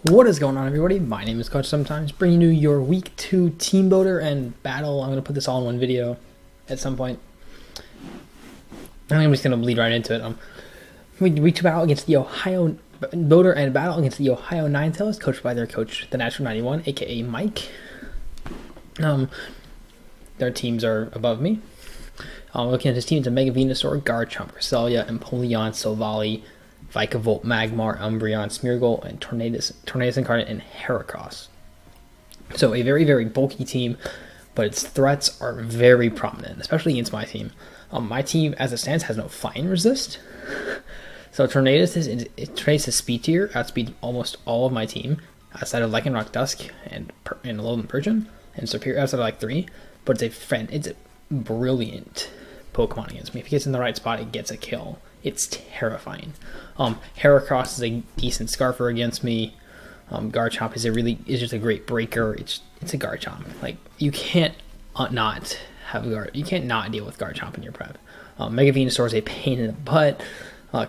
What is going on, everybody? My name is Coach Sometimes, bringing you your week 2 team builder and battle. I'm going to put this all in one video at some point. I think I'm just going to bleed right into it. Week 2 battle against the Ohio builder and battle against the Ohio Ninetales, coached by their coach, thenatural91, aka Mike. Their teams are above me. Looking at his team, it's a Mega Venusaur, Garchomp, Cresselia, Empoleon, Silvally, Vikavolt, Magmar, Umbreon, Smeargle, and Tornadus Incarnate, and Heracross. So a very, very bulky team, but its threats are very prominent, especially against my team. My team, as it stands, has no flying resist. So Tornadus is speed tier, outspeeds almost all of my team, outside of Lycanroc Dusk and Alolan Persian, and superior outside of like 3. But it's a brilliant Pokemon against me. If it gets in the right spot, it gets a kill. It's terrifying. Heracross is a decent Scarfer against me. Garchomp is just a great breaker. It's a Garchomp. Like, you can't not deal with Garchomp in your prep. Mega Venusaur is a pain in the butt.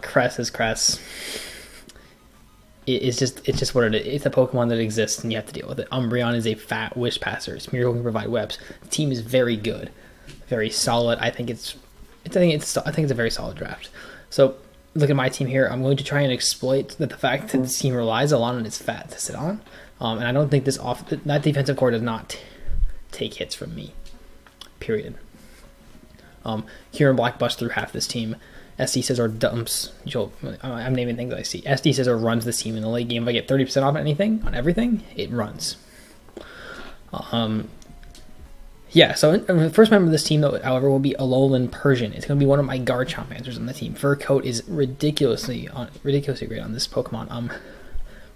Cress is Cress. It's just what it is. It's a Pokemon that exists and you have to deal with it. Umbreon is a fat wish passer. Smeargle can provide webs. The team is very good, very solid. I think it's a very solid draft. So look at my team here. I'm going to try and exploit the fact that this team relies a lot on its fat to sit on, and I don't think that defensive core does not take hits from me. Period. Kieran Black busts through half this team. SD Scissor dumps. I'm naming things I see. SD Scissor runs this team in the late game. If I get 30% off on everything, it runs. Yeah, so the first member of this team, though, however, will be Alolan Persian. It's going to be one of my Garchomp answers on the team. Fur Coat is ridiculously great on this Pokemon.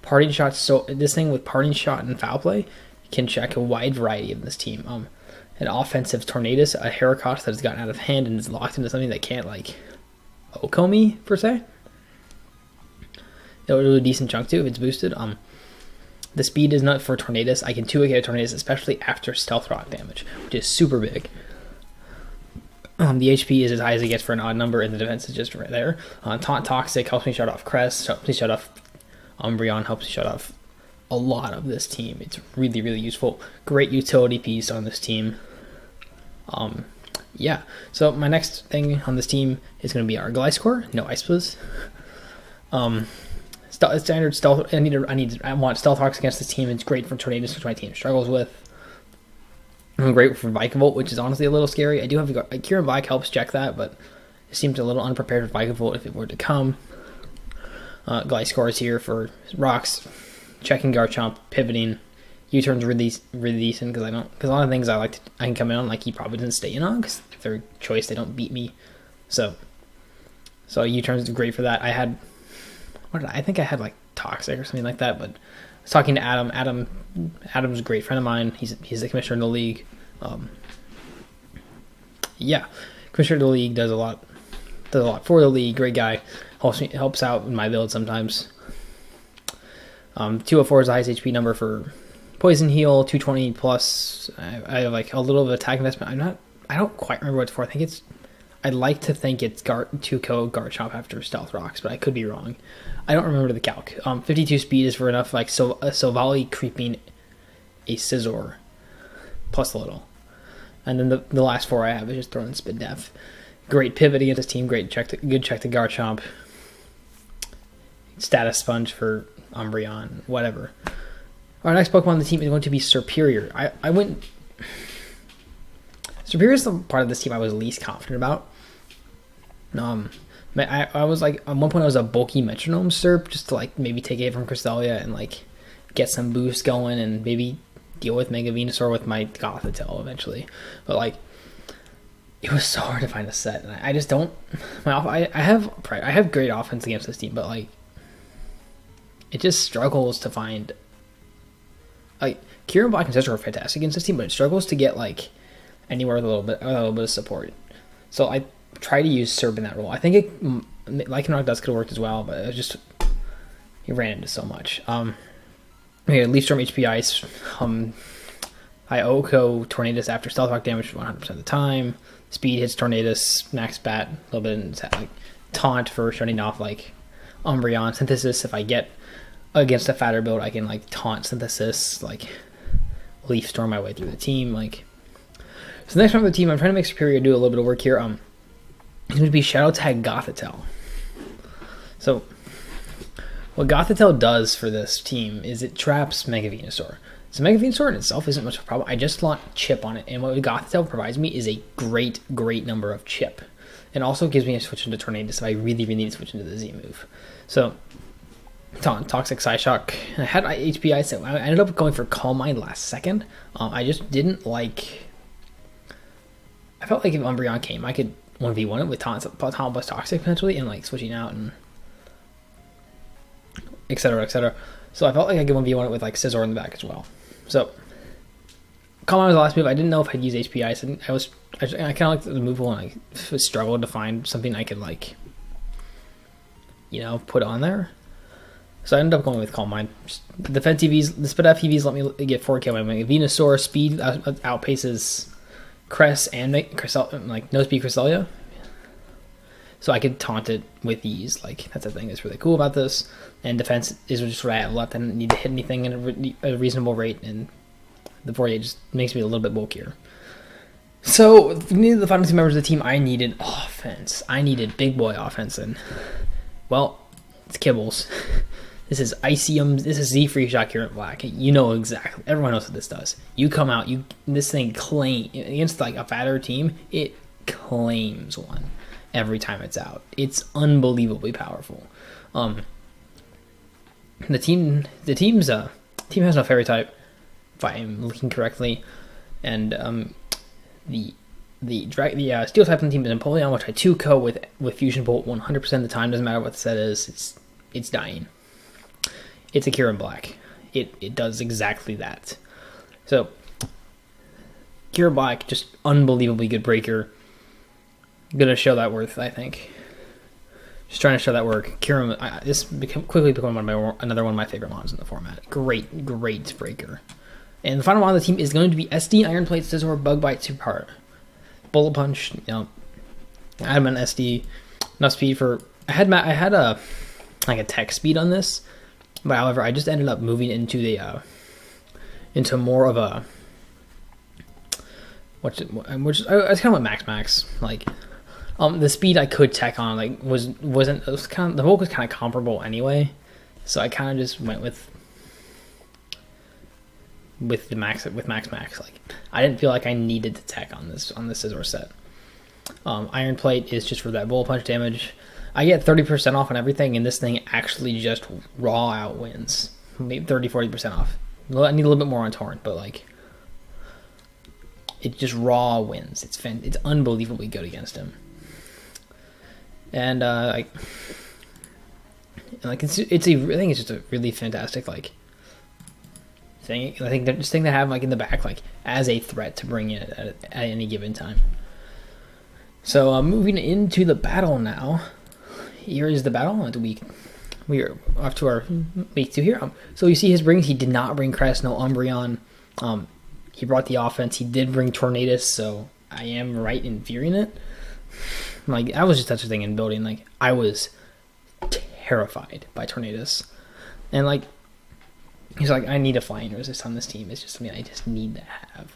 Parting Shot, so this thing with Parting Shot and Foul Play can check a wide variety of this team. An offensive Tornadus, a Heracross that has gotten out of hand and is locked into something that can't, like, Oko me, per se. It'll do a decent chunk, too, if it's boosted. The speed is not for Tornadus. I can 2-hit a Tornadus, especially after Stealth Rock damage, which is super big. The HP is as high as it gets for an odd number, and the defense is just right there. Taunt Toxic helps me shut off Crest, helps me shut off Umbreon, helps me shut off a lot of this team. It's really, really useful. Great utility piece on this team. Yeah, so my next thing on this team is going to be our Gliscor. No Ice Blizz. Standard stealth. I want Stealth Rocks against this team. It's great for Tornadus, which my team struggles with. I'm great for Vikavolt, which is honestly a little scary. I do have Kieran Black helps check that, but it seems a little unprepared for Vikavolt if it were to come. Gliscor is here for rocks, checking Garchomp, pivoting. U-turns really decent because a lot of things I can come in on, like he probably doesn't stay in on because their choice, they don't beat me. So U-turns are great for that. I think I had like Toxic or something like that, but I was talking to Adam. Adam's a great friend of mine. He's the commissioner of the league. Yeah, commissioner of the league does a lot for the league. Great guy. Helps out in my build sometimes. 204 is the highest HP number for Poison Heal. 220 plus. I have like a little bit of attack investment. I don't quite remember what it's for. I'd like to think it's 2-KO Garchomp after Stealth Rocks, but I could be wrong. I don't remember the calc. 52 speed is for enough, like, Silvally creeping a Scizor plus a little. And then the last 4 I have is just throwing Spin Def. Great pivot against this team. Good check to Garchomp. Status Sponge for Umbreon. Whatever. Our next Pokemon on the team is going to be Serperior. Serperior is the part of this team I was least confident about. I was like, at one point I was a bulky Metronome Serp just to like maybe take it from Cresselia and like get some boost going and maybe deal with Mega Venusaur with my Gothitelle eventually. But like, it was so hard to find a set, and I just don't. I have great offense against this team, but like, it just struggles to find. Like, Kieran Black and Scissor are fantastic against this team, but it struggles to get like anywhere with a little bit of support. So I try to use Serp in that role. I think Lycanroc Dusk could have worked as well, but he ran into so much. Leaf Storm HP Ice. I Oko Tornadus after Stealth Rock damage 100% of the time. Speed hits Tornadus, max bat, a little bit like taunt for shutting off like Umbreon. Synthesis if I get against a fatter build, I can like taunt synthesis, like leaf storm my way through the team. Like, so the next round of the team, I'm trying to make Superior do a little bit of work here. It's going to be Shadow Tag Gothitelle. So what Gothitelle does for this team is it traps Mega Venusaur. So Mega Venusaur in itself isn't much of a problem. I just want chip on it, and what Gothitelle provides me is a great number of chip. And also gives me a switch into Tornadus if I really need to switch into the Z move. So Toxic Psyshock. I had HPI, so I ended up going for Calm Mind last second. I just didn't like. I felt like if Umbreon came, I could 1v1 it with Taunt plus Toxic potentially, and like switching out and etc. etc. So I felt like I could 1v1 it with like Scizor in the back as well. So Calm Mind was the last move. I didn't know if I'd use HPI, so I kind of liked the move and I struggled to find something I could like, put on there. So I ended up going with Calm Mind. The defense EVs, the speed FEVs let me get 4K. My Venusaur speed outpaces Cress and no speed Cresselia. So I could taunt it with ease. Like, that's the thing that's really cool about this. And defense is just what I have left. I didn't need to hit anything at a reasonable rate, and the 48 just makes me a little bit bulkier. So, the final two members of the team, I needed offense. I needed big boy offense, and, well, it's Kibbles. This is Icium. This is Z-Free Shock here in black. You know exactly. Everyone knows what this does. You come out. This thing claim against like a fatter team. It claims one every time it's out. It's unbelievably powerful. The team has no fairy type, if I am looking correctly, and the steel type on the team is Empoleon, which I 2-co with Fusion Bolt 100% of the time. Doesn't matter what the set is. It's dying. It's a Cure in black. It does exactly that. So, Cure Black, just unbelievably good breaker. Gonna show that worth, I think. Just trying to show that work. Cure, this quickly became another one of my favorite mons in the format. Great breaker. And the final mon of the team is going to be SD, Iron Plate, Scizor, Bug Bite, Superpower. Bullet Punch, I had an SD, enough speed for. I had a tech speed on this. But however, I just ended up moving into into more of a which I was kind of went max. Like the speed I could tech on it was kind of, the Volt was kind of comparable anyway, so I kind of just went with the max max. Like I didn't feel like I needed to tech on this Scizor set. Iron Plate is just for that Bullet Punch damage. I get 30% off on everything, and this thing actually just raw out wins. Maybe 30-40% off. I need a little bit more on Torrent, but like it just raw wins. It's unbelievably good against him. And I think it's just a really fantastic like thing. I think this thing to have like in the back like as a threat to bring in at any given time. So moving into the battle now. Here is the battle. We are off to our week 2 here. So you see his brings. He did not bring Crest, no Umbreon. He brought the offense. He did bring Tornadus, so I am right in fearing it. Like that was just such a thing in building. Like I was terrified by Tornadus, and like he's like, I need a flying resist on this team. It's just something I just need to have.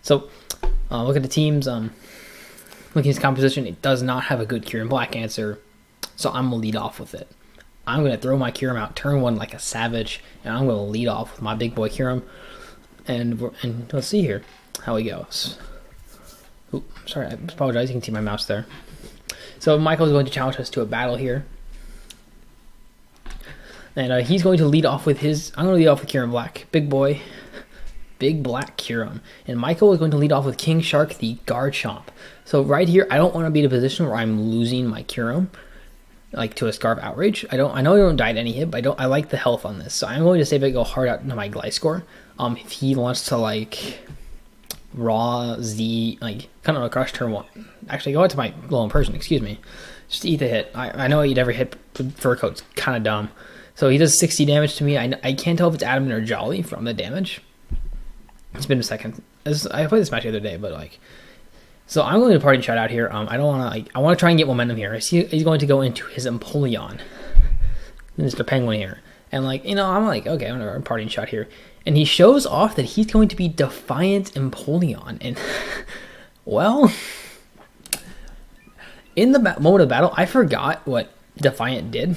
So look at the teams. Looking at his composition, it does not have a good Cure in black answer. So I'm going to lead off with it. I'm going to throw my Kyurem out turn 1 like a savage, and I'm going to lead off with my big boy Kyurem. And let's see here how he goes. Ooh, sorry, I apologize. You can see my mouse there. So Michael is going to challenge us to a battle here. And he's going to lead off with I'm going to lead off with Kyurem Black. Big boy. Big black Kyurem. And Michael is going to lead off with King Shark, the Garchomp. So right here, I don't want to be in a position where I'm losing my Kyurem. Like to a Scarf Outrage. I know I don't die at any hit, but I like the health on this. So I'm going to save it, go hard out into my Gliscor. If he wants to like raw Z, like kind of crush turn 1. Actually, go out to my glow in person, excuse me. Just eat the hit. I know I eat every hit fur coat's kind of dumb. So he does 60 damage to me. I can't tell if it's Adamant or Jolly from the damage. It's been a second. I played this match the other day, but like. So I'm going to party shout out here. I don't want to. I want to try and get momentum here. I see he's going to go into his Empoleon, Mr. Penguin here, And like, I'm like, okay, I'm gonna parting shot here. And he shows off that he's going to be Defiant Empoleon. And well, in the moment of battle, I forgot what Defiant did.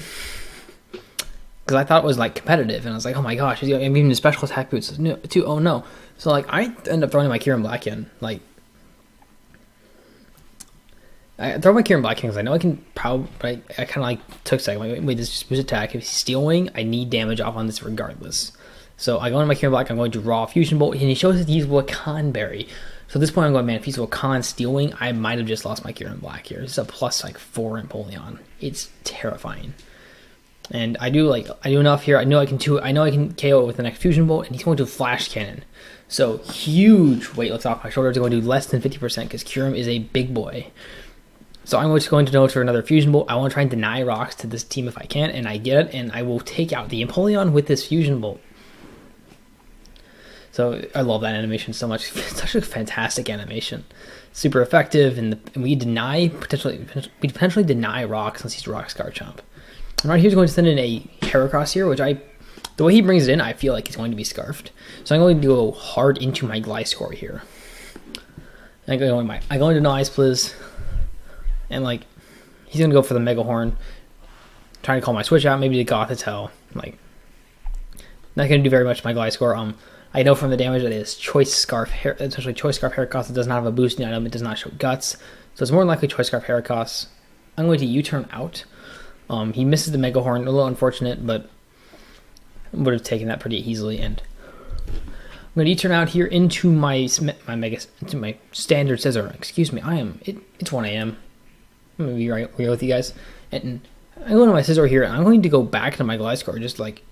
Because I thought it was like competitive, and I was like, oh my gosh, I'm even the special attack boots too. Oh no. So like I end up throwing my Kieran Black in. Like I throw my Kieran Black in because I know I can probably, I kind of like took a second. Wait, this is just boost attack. If he's stealing, I need damage off on this regardless. So I go into my Kieran Black, I'm going to raw Fusion Bolt, and he shows that he's Wakan Berry. So at this point I'm going, man, if he's Wakan stealing, I might have just lost my Kieran Black here. It's a plus like 4 Empoleon. It's terrifying. And I do enough here. I know I can KO it with the next Fusion Bolt, and he's going to Flash Cannon. So huge weight lifts off my shoulders. I'm going to do less than 50% because Kyurem is a big boy. So I'm just going to go for another Fusion Bolt. I want to try and deny rocks to this team if I can, and I get it, and I will take out the Empoleon with this Fusion Bolt. So I love that animation so much. It's such a fantastic animation. Super effective, and we potentially deny rocks since he's Rock Garchomp. And right here, he's going to send in a Heracross here, which the way he brings it in, I feel like he's going to be scarfed. So I'm going to go hard into my Gliscor here. And I go into Nice Blizz, and like he's going to go for the Mega Horn, trying to call my switch out, maybe to Gothitelle. Like not going to do very much to my Gliscor. I know from the damage that it is Choice Scarf Heracross. It does not have a boosting item. It does not show Guts, so it's more than likely Choice Scarf Heracross. I'm going to U-turn out. He misses the Mega Horn, a little unfortunate, but would have taken that pretty easily. And I'm going to U-turn out here into my standard scissor. Excuse me, it's 1 a.m. I'm going to be right here with you guys. And I go into my scissor here, and I'm going to go back to my Gliscor, just like,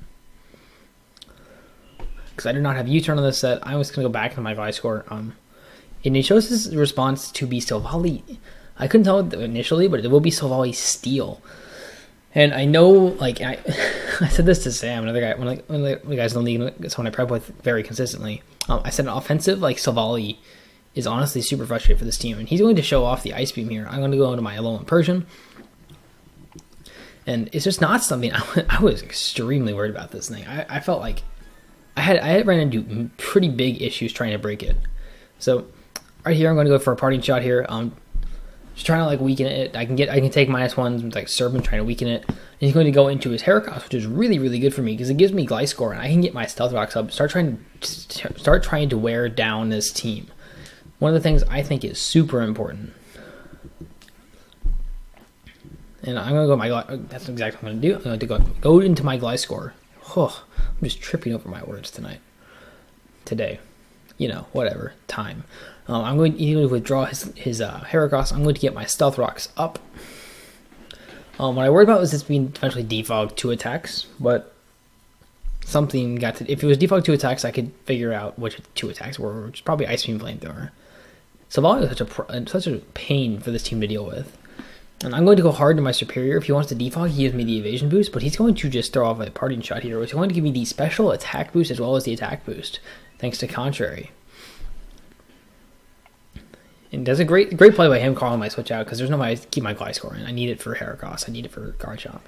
because I do not have U-turn on this set. I'm just going to go back to my Gliscor. And he shows his response to be Silvally. I couldn't tell it initially, but it will be Silvally Steel. And I know, like, I said this to Sam, another guy, one of the guys in the league, someone I prep with very consistently. I said an offensive like Silvally is honestly super frustrating for this team, and he's going to show off the Ice Beam here. I'm going to go into my Alolan Persian, and it's just not something I was extremely worried about this thing. I felt like I had ran into pretty big issues trying to break it. So right here, I'm going to go for a parting shot here. Just trying to like weaken it. I can take -1s with like Serpent, trying to weaken it. And he's going to go into his Heracross, which is really, really good for me because it gives me Gliscor, and I can get my Stealth Rocks up. Start trying to wear down this team. One of the things I think is super important. And I'm gonna go that's exactly what I'm gonna do. I'm going to go into my Gliscor. Oh, I'm just tripping over my words today. Whatever time. I'm going to withdraw his Heracross. I'm going to get my Stealth Rocks up. What I worried about was this being eventually defogged 2 attacks, but something got to. If it was defogged 2 attacks, I could figure out which 2 attacks were, which is probably Ice Beam, Flamethrower. Silvally was such a pain for this team to deal with. And I'm going to go hard to my Superior. If he wants to defog, he gives me the evasion boost, but he's going to just throw off a parting shot here, which is going to give me the special attack boost as well as the attack boost, thanks to Contrary. And that's a great play by him calling my switch out, because there's no way to keep my Gliscor in. I need it for Heracross. I need it for Garchomp.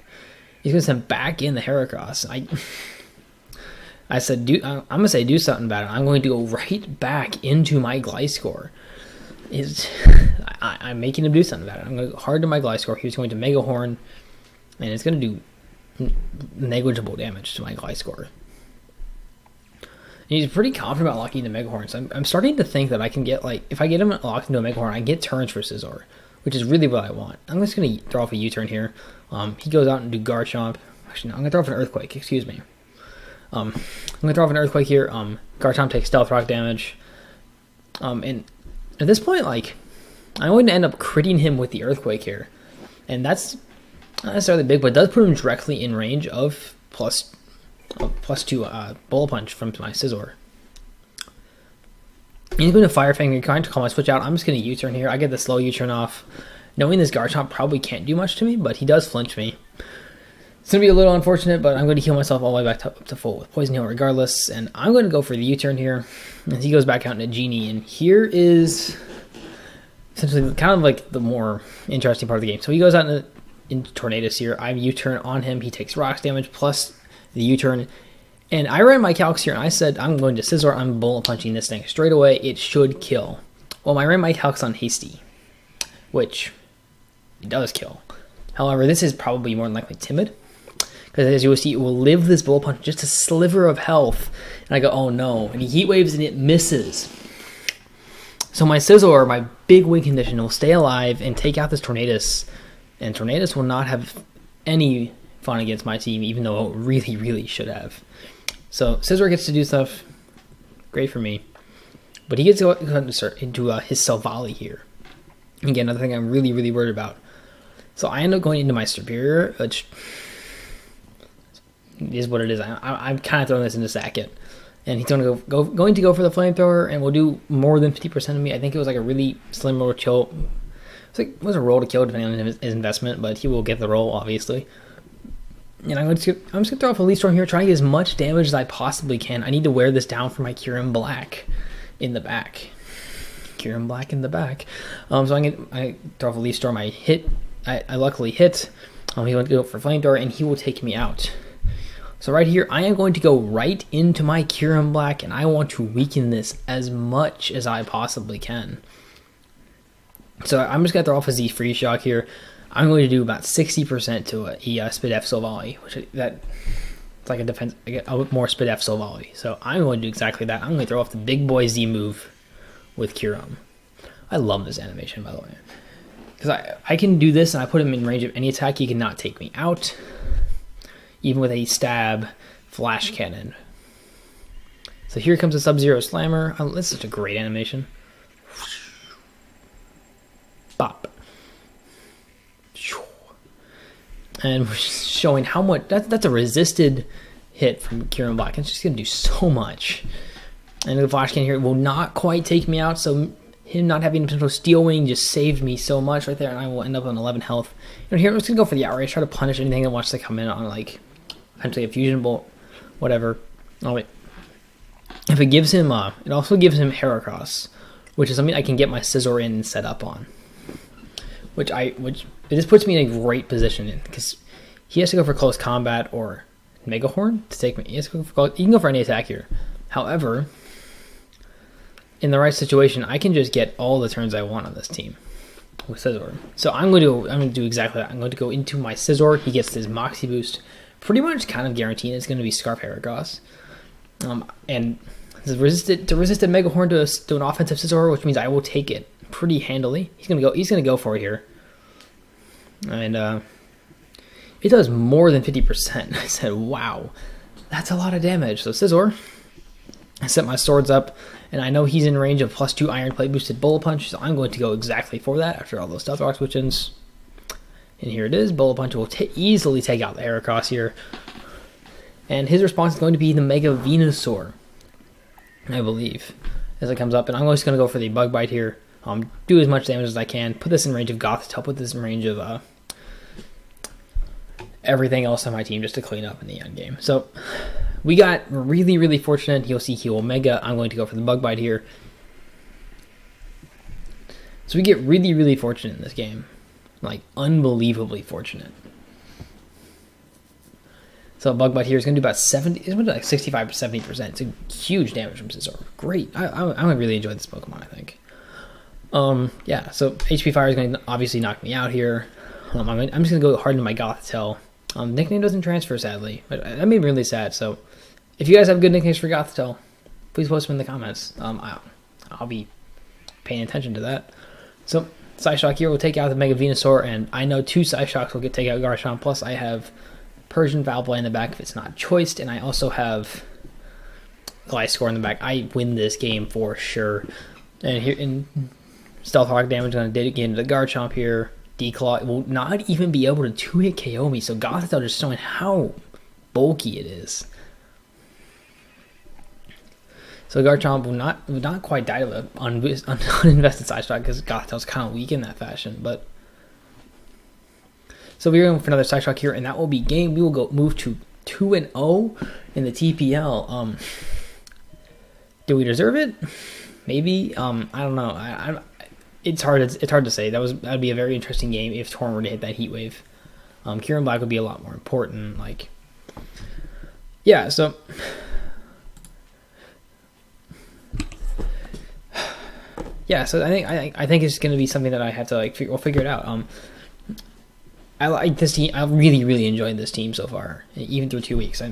He's going to send back in the Heracross. I said, I'm going to say do something about it. I'm going to go right back into my Gliscor. I'm making him do something about it. I'm going to go hard to my Gliscor. He's going to Mega Horn, and it's going to do negligible damage to my Gliscor. And he's pretty confident about locking the Mega Horn. So I'm starting to think that I can get, like, if I get him locked into a Mega Horn, I get turns for Scizor, which is really what I want. I'm just going to throw off a U-turn here. He goes out and do Garchomp. Actually, no, I'm going to throw off an Earthquake. Excuse me. I'm going to throw off an Earthquake here. Garchomp takes Stealth Rock damage. And at this point, like, I'm going to end up critting him with the Earthquake here. And that's not necessarily big, but it does put him directly in range of plus 2 Bullet Punch from my Scizor. He's going to Fire Fang. You're trying to call my switch out. I'm just going to U-turn here. I get the slow U-turn off. Knowing this Garchomp probably can't do much to me, but he does flinch me. It's going to be a little unfortunate, but I'm going to heal myself all the way back up to full with Poison Heal regardless. And I'm going to go for the U-turn here. And he goes back out into Genie. And here is essentially kind of like the more interesting part of the game. So he goes out into Tornadus here. I U-turn on him. He takes rocks damage plus the U-turn. And I ran my calcs here, and I said, I'm going to Scizor, I'm bullet punching this thing straight away. It should kill. Well, I ran my calcs on Hasty, which it does kill. However, this is probably more than likely timid, because as you will see, it will live this bullet punch just a sliver of health. And I go, oh no, and he heat waves and it misses. So my Scizor, my big win condition, will stay alive and take out this Tornadus, and Tornadus will not have any fun against my team, even though it really, really should have. So Scizor gets to do stuff, great for me, but he gets to go into his Silvally here. Again, another thing I'm really, really worried about. So I end up going into my Superior, which is what it is. I'm kind of throwing this into Sackett, and he's going to go for the Flamethrower, and will do more than 50% of me. I think it was like a really slim roll to kill. It was a roll to kill depending on his investment, but he will get the roll, obviously. And I'm just going to throw off a Leaf Storm here, try to get as much damage as I possibly can. I need to wear this down for my Kyurem Black in the back. Kyurem Black in the back. So I throw off a Leaf Storm. I luckily hit. He went to go for Flamethrower, and he will take me out. So right here, I am going to go right into my Kyurem Black, and I want to weaken this as much as I possibly can. So I'm just going to throw off a Z Free Shock here. I'm going to do about 60% to a Spidef Silvally, which it's like a defense, a more Spidef Silvally. So I'm going to do exactly that. I'm going to throw off the big boy Z move with Kyurem. I love this animation, by the way, because I can do this and I put him in range of any attack. He cannot take me out, even with a stab flash cannon. So here comes a Sub-Zero Slammer. Oh, this is such a great animation. Bop. And we're showing how much that's a resisted hit from Kyurem Black. It's just going to do so much. And the flash cannon here will not quite take me out, so him not having potential Steel Wing just saved me so much right there, and I will end up on 11 health. And here I'm just going to go for the outrage, try to punish anything that wants to come in on, like, potentially a Fusion Bolt, whatever. Oh, wait. If it gives him, it also gives him Heracross, which is something I can get my Scizor in and set up on. Which it just puts me in a great position in, because he has to go for close combat or Mega Horn to take me. He can go for any attack here. However, in the right situation, I can just get all the turns I want on this team with Scizor. So I'm going to do exactly that. I'm going to go into my Scizor. He gets his Moxie boost, pretty much kind of guaranteed. It's going to be Scarf Heracross, and to resist a Mega Horn to an offensive Scizor, which means I will take it pretty handily. He's going to go for it here. And it does more than 50%. I said, wow, that's a lot of damage. So Scizor, I set my swords up, and I know he's in range of +2 Iron Plate boosted Bullet Punch, so I'm going to go exactly for that after all those Stealth Rock switch-ins. And here it is. Bullet Punch will easily take out the Heracross here. And his response is going to be the Mega Venusaur, I believe, as it comes up. And I'm just going to go for the Bug Bite here. Do as much damage as I can. Put this in range of Gothitelle. Put this in range of everything else on my team just to clean up in the end game. So we got really, really fortunate. You'll see Heal Omega. I'm going to go for the Bug Bite here. So we get really, really fortunate in this game. Like, unbelievably fortunate. So Bug Bite here is going to do about 70, it's going to do like 65 to 70%. It's a huge damage from Scizor. Great. I really enjoyed this Pokemon, I think. Yeah, so HP Fire is going to obviously knock me out here. I'm just going to go hard into my Gothitelle. Nickname doesn't transfer, sadly. But that made me really sad. So if you guys have good nicknames for Gothitelle, please post them in the comments. I'll be paying attention to that. So Psyshock here will take out the Mega Venusaur, and I know 2 Psyshocks will take out Garchomp. Plus I have Persian Valplay in the back if it's not choiced, and I also have Gliscor in the back. I win this game for sure. And here in Stealth Rock damage, going to get into the Garchomp here. Declaw will not even be able to 2-hit KO me, so Gothitelle just showing how bulky it is. So Garchomp will not quite die to an uninvested side shot because Gothitelle's kind of weak in that fashion. But so we're going for another side shot here, and that will be game. We will move to 2-0 in the TPL. Do we deserve it? Maybe. I don't know. It's hard to say. That'd be a very interesting game if Torn were to hit that Heat Wave. Kyurem Black would be a lot more important. Like, yeah, so yeah, so I think it's gonna be something that I have to we'll figure it out. I like this team. I really enjoyed this team so far, even through 2 weeks. I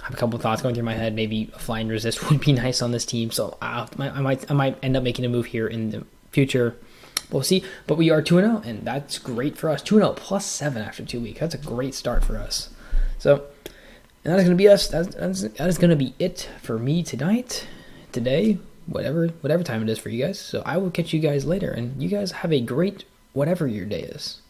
have a couple of thoughts going through my head. Maybe a flying resist would be nice on this team, so I might end up making a move here in the future. We'll see. But we are 2-0, and that's great for us. 2-0 plus 7 after 2 weeks. That's a great start for us. So, and that is going to be us. That is going to be it for me today, whatever time it is for you guys. So I will catch you guys later, and you guys have a great whatever your day is.